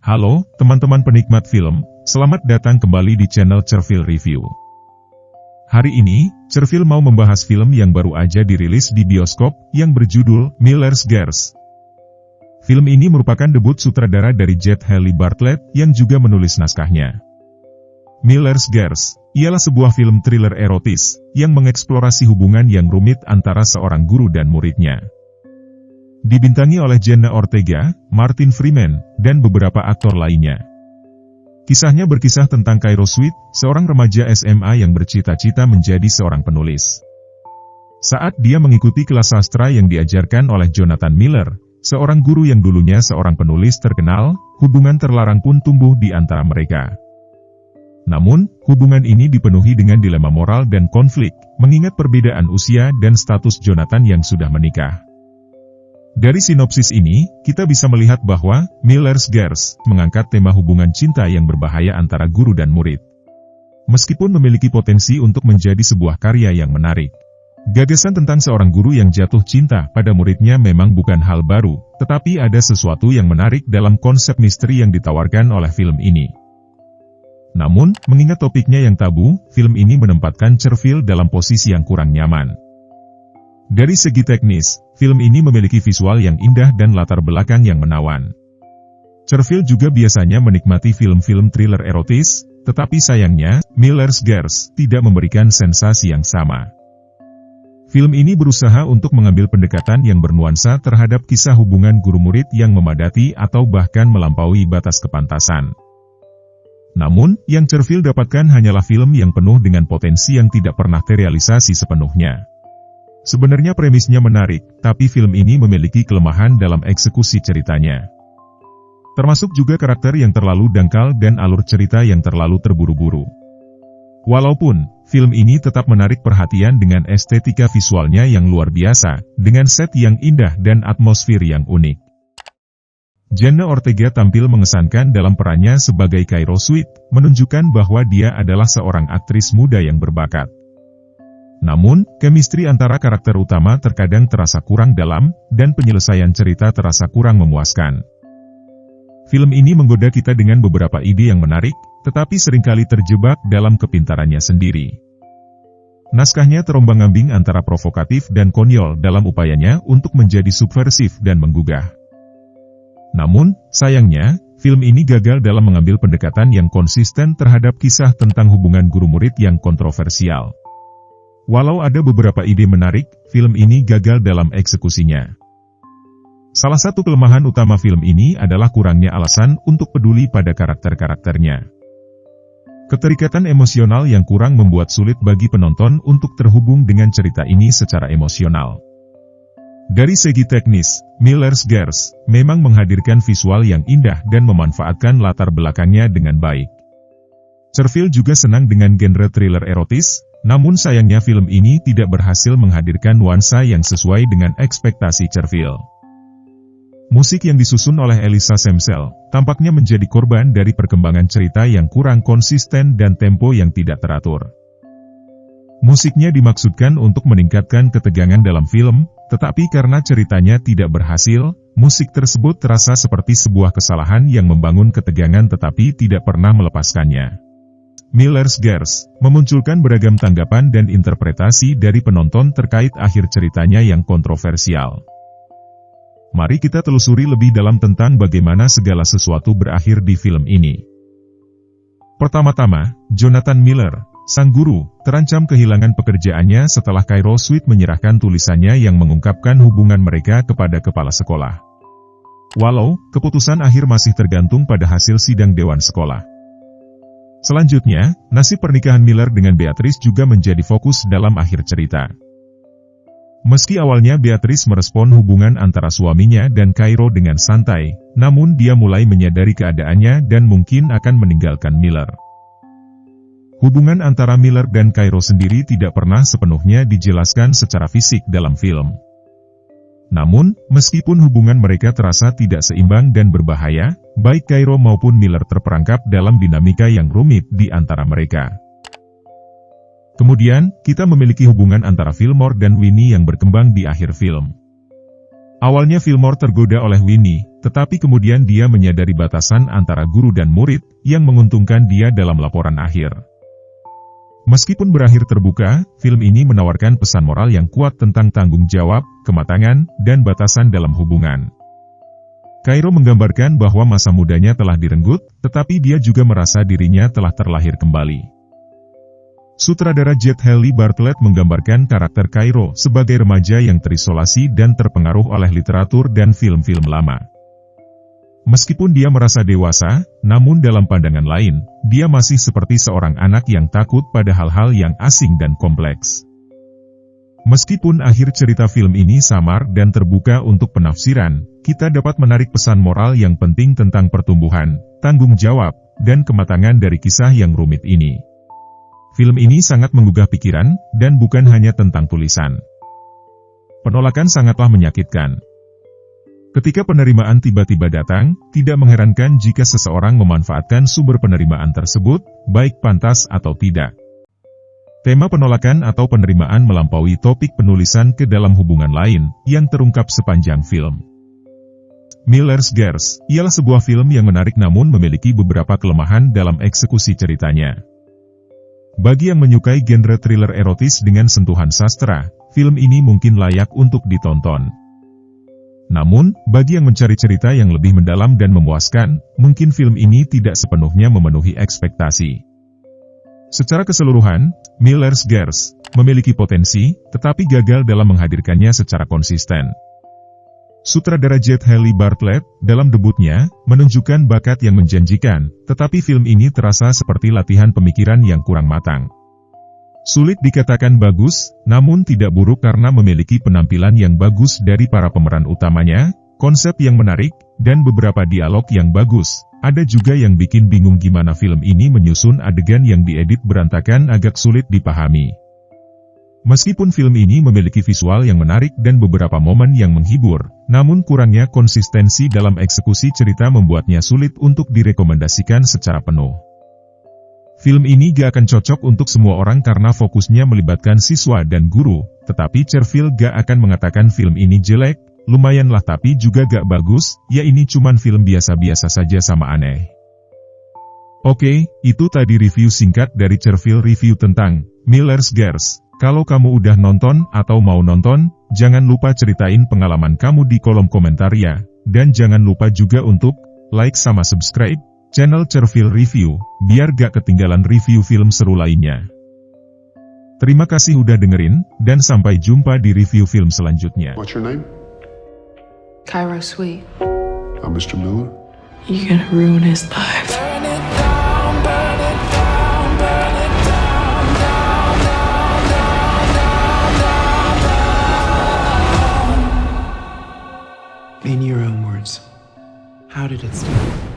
Halo, teman-teman penikmat film, selamat datang kembali di channel Cerfil Review. Hari ini, Cerfil mau membahas film yang baru aja dirilis di bioskop, yang berjudul Miller's Girls. Film ini merupakan debut sutradara dari Jet Haley Bartlett, yang juga menulis naskahnya. Miller's Girls ialah sebuah film thriller erotis, yang mengeksplorasi hubungan yang rumit antara seorang guru dan muridnya. Dibintangi oleh Jenna Ortega, Martin Freeman, dan beberapa aktor lainnya. Kisahnya berkisah tentang Cairo Sweet, seorang remaja SMA yang bercita-cita menjadi seorang penulis. Saat dia mengikuti kelas sastra yang diajarkan oleh Jonathan Miller, seorang guru yang dulunya seorang penulis terkenal, hubungan terlarang pun tumbuh di antara mereka. Namun, hubungan ini dipenuhi dengan dilema moral dan konflik, mengingat perbedaan usia dan status Jonathan yang sudah menikah. Dari sinopsis ini, kita bisa melihat bahwa Miller's Girls mengangkat tema hubungan cinta yang berbahaya antara guru dan murid. Meskipun memiliki potensi untuk menjadi sebuah karya yang menarik, gagasan tentang seorang guru yang jatuh cinta pada muridnya memang bukan hal baru, tetapi ada sesuatu yang menarik dalam konsep misteri yang ditawarkan oleh film ini. Namun, mengingat topiknya yang tabu, film ini menempatkan Cerfil dalam posisi yang kurang nyaman. Dari segi teknis, film ini memiliki visual yang indah dan latar belakang yang menawan. Cerfil juga biasanya menikmati film-film thriller erotis, tetapi sayangnya, Miller's Girls tidak memberikan sensasi yang sama. Film ini berusaha untuk mengambil pendekatan yang bernuansa terhadap kisah hubungan guru-murid yang memadati atau bahkan melampaui batas kepantasan. Namun, yang Cerfil dapatkan hanyalah film yang penuh dengan potensi yang tidak pernah terrealisasi sepenuhnya. Sebenarnya premisnya menarik, tapi film ini memiliki kelemahan dalam eksekusi ceritanya. Termasuk juga karakter yang terlalu dangkal dan alur cerita yang terlalu terburu-buru. Walaupun, film ini tetap menarik perhatian dengan estetika visualnya yang luar biasa, dengan set yang indah dan atmosfer yang unik. Jenna Ortega tampil mengesankan dalam perannya sebagai Cairo Sweet, menunjukkan bahwa dia adalah seorang aktris muda yang berbakat. Namun, chemistry antara karakter utama terkadang terasa kurang dalam, dan penyelesaian cerita terasa kurang memuaskan. Film ini menggoda kita dengan beberapa ide yang menarik, tetapi seringkali terjebak dalam kepintarannya sendiri. Naskahnya terombang-ambing antara provokatif dan konyol dalam upayanya untuk menjadi subversif dan menggugah. Namun, sayangnya, film ini gagal dalam mengambil pendekatan yang konsisten terhadap kisah tentang hubungan guru-murid yang kontroversial. Walau ada beberapa ide menarik, film ini gagal dalam eksekusinya. Salah satu kelemahan utama film ini adalah kurangnya alasan untuk peduli pada karakter-karakternya. Keterikatan emosional yang kurang membuat sulit bagi penonton untuk terhubung dengan cerita ini secara emosional. Dari segi teknis, Miller's Girls memang menghadirkan visual yang indah dan memanfaatkan latar belakangnya dengan baik. Cerfil juga senang dengan genre thriller erotis, namun sayangnya film ini tidak berhasil menghadirkan nuansa yang sesuai dengan ekspektasi Cerfil. Musik yang disusun oleh Elisa Semsel tampaknya menjadi korban dari perkembangan cerita yang kurang konsisten dan tempo yang tidak teratur. Musiknya dimaksudkan untuk meningkatkan ketegangan dalam film, tetapi karena ceritanya tidak berhasil, musik tersebut terasa seperti sebuah kesalahan yang membangun ketegangan tetapi tidak pernah melepaskannya. Miller's Girls memunculkan beragam tanggapan dan interpretasi dari penonton terkait akhir ceritanya yang kontroversial. Mari kita telusuri lebih dalam tentang bagaimana segala sesuatu berakhir di film ini. Pertama-tama, Jonathan Miller, sang guru, terancam kehilangan pekerjaannya setelah Cairo Sweet menyerahkan tulisannya yang mengungkapkan hubungan mereka kepada kepala sekolah. Walau, keputusan akhir masih tergantung pada hasil sidang dewan sekolah. Selanjutnya, nasib pernikahan Miller dengan Beatrice juga menjadi fokus dalam akhir cerita. Meski awalnya Beatrice merespon hubungan antara suaminya dan Cairo dengan santai, namun dia mulai menyadari keadaannya dan mungkin akan meninggalkan Miller. Hubungan antara Miller dan Cairo sendiri tidak pernah sepenuhnya dijelaskan secara fisik dalam film. Namun, meskipun hubungan mereka terasa tidak seimbang dan berbahaya, baik Cairo maupun Miller terperangkap dalam dinamika yang rumit di antara mereka. Kemudian, kita memiliki hubungan antara Fillmore dan Winnie yang berkembang di akhir film. Awalnya Fillmore tergoda oleh Winnie, tetapi kemudian dia menyadari batasan antara guru dan murid, yang menguntungkan dia dalam laporan akhir. Meskipun berakhir terbuka, film ini menawarkan pesan moral yang kuat tentang tanggung jawab, kematangan, dan batasan dalam hubungan. Cairo menggambarkan bahwa masa mudanya telah direnggut, tetapi dia juga merasa dirinya telah terlahir kembali. Sutradara Jet Haley Bartlett menggambarkan karakter Cairo sebagai remaja yang terisolasi dan terpengaruh oleh literatur dan film-film lama. Meskipun dia merasa dewasa, namun dalam pandangan lain, dia masih seperti seorang anak yang takut pada hal-hal yang asing dan kompleks. Meskipun akhir cerita film ini samar dan terbuka untuk penafsiran, kita dapat menarik pesan moral yang penting tentang pertumbuhan, tanggung jawab, dan kematangan dari kisah yang rumit ini. Film ini sangat menggugah pikiran, dan bukan hanya tentang tulisan. Penolakan sangatlah menyakitkan. Ketika penerimaan tiba-tiba datang, tidak mengherankan jika seseorang memanfaatkan sumber penerimaan tersebut, baik pantas atau tidak. Tema penolakan atau penerimaan melampaui topik penulisan ke dalam hubungan lain, yang terungkap sepanjang film. Miller's Girls ialah sebuah film yang menarik namun memiliki beberapa kelemahan dalam eksekusi ceritanya. Bagi yang menyukai genre thriller erotis dengan sentuhan sastra, film ini mungkin layak untuk ditonton. Namun, bagi yang mencari cerita yang lebih mendalam dan memuaskan, mungkin film ini tidak sepenuhnya memenuhi ekspektasi. Secara keseluruhan, Miller's Girls memiliki potensi, tetapi gagal dalam menghadirkannya secara konsisten. Sutradara Jet Haley Bartlett, dalam debutnya, menunjukkan bakat yang menjanjikan, tetapi film ini terasa seperti latihan pemikiran yang kurang matang. Sulit dikatakan bagus, namun tidak buruk karena memiliki penampilan yang bagus dari para pemeran utamanya, konsep yang menarik, dan beberapa dialog yang bagus. Ada juga yang bikin bingung gimana film ini menyusun adegan yang diedit berantakan agak sulit dipahami. Meskipun film ini memiliki visual yang menarik dan beberapa momen yang menghibur, namun kurangnya konsistensi dalam eksekusi cerita membuatnya sulit untuk direkomendasikan secara penuh. Film ini gak akan cocok untuk semua orang karena fokusnya melibatkan siswa dan guru, tetapi Cherfield gak akan mengatakan film ini jelek, lumayanlah tapi juga gak bagus, ya ini cuman film biasa-biasa saja sama aneh. Oke, itu tadi review singkat dari Cherfield Review tentang Miller's Girls. Kalau kamu udah nonton atau mau nonton, jangan lupa ceritain pengalaman kamu di kolom komentar ya. Dan jangan lupa juga untuk like sama subscribe channel Cherfield Review, biar gak ketinggalan review film seru lainnya. Terima kasih udah dengerin, dan sampai jumpa di review film selanjutnya. What's your name? Cairo Sweet. I'm Mr. Miller. You're gonna ruin his life. In your own words, how did it start?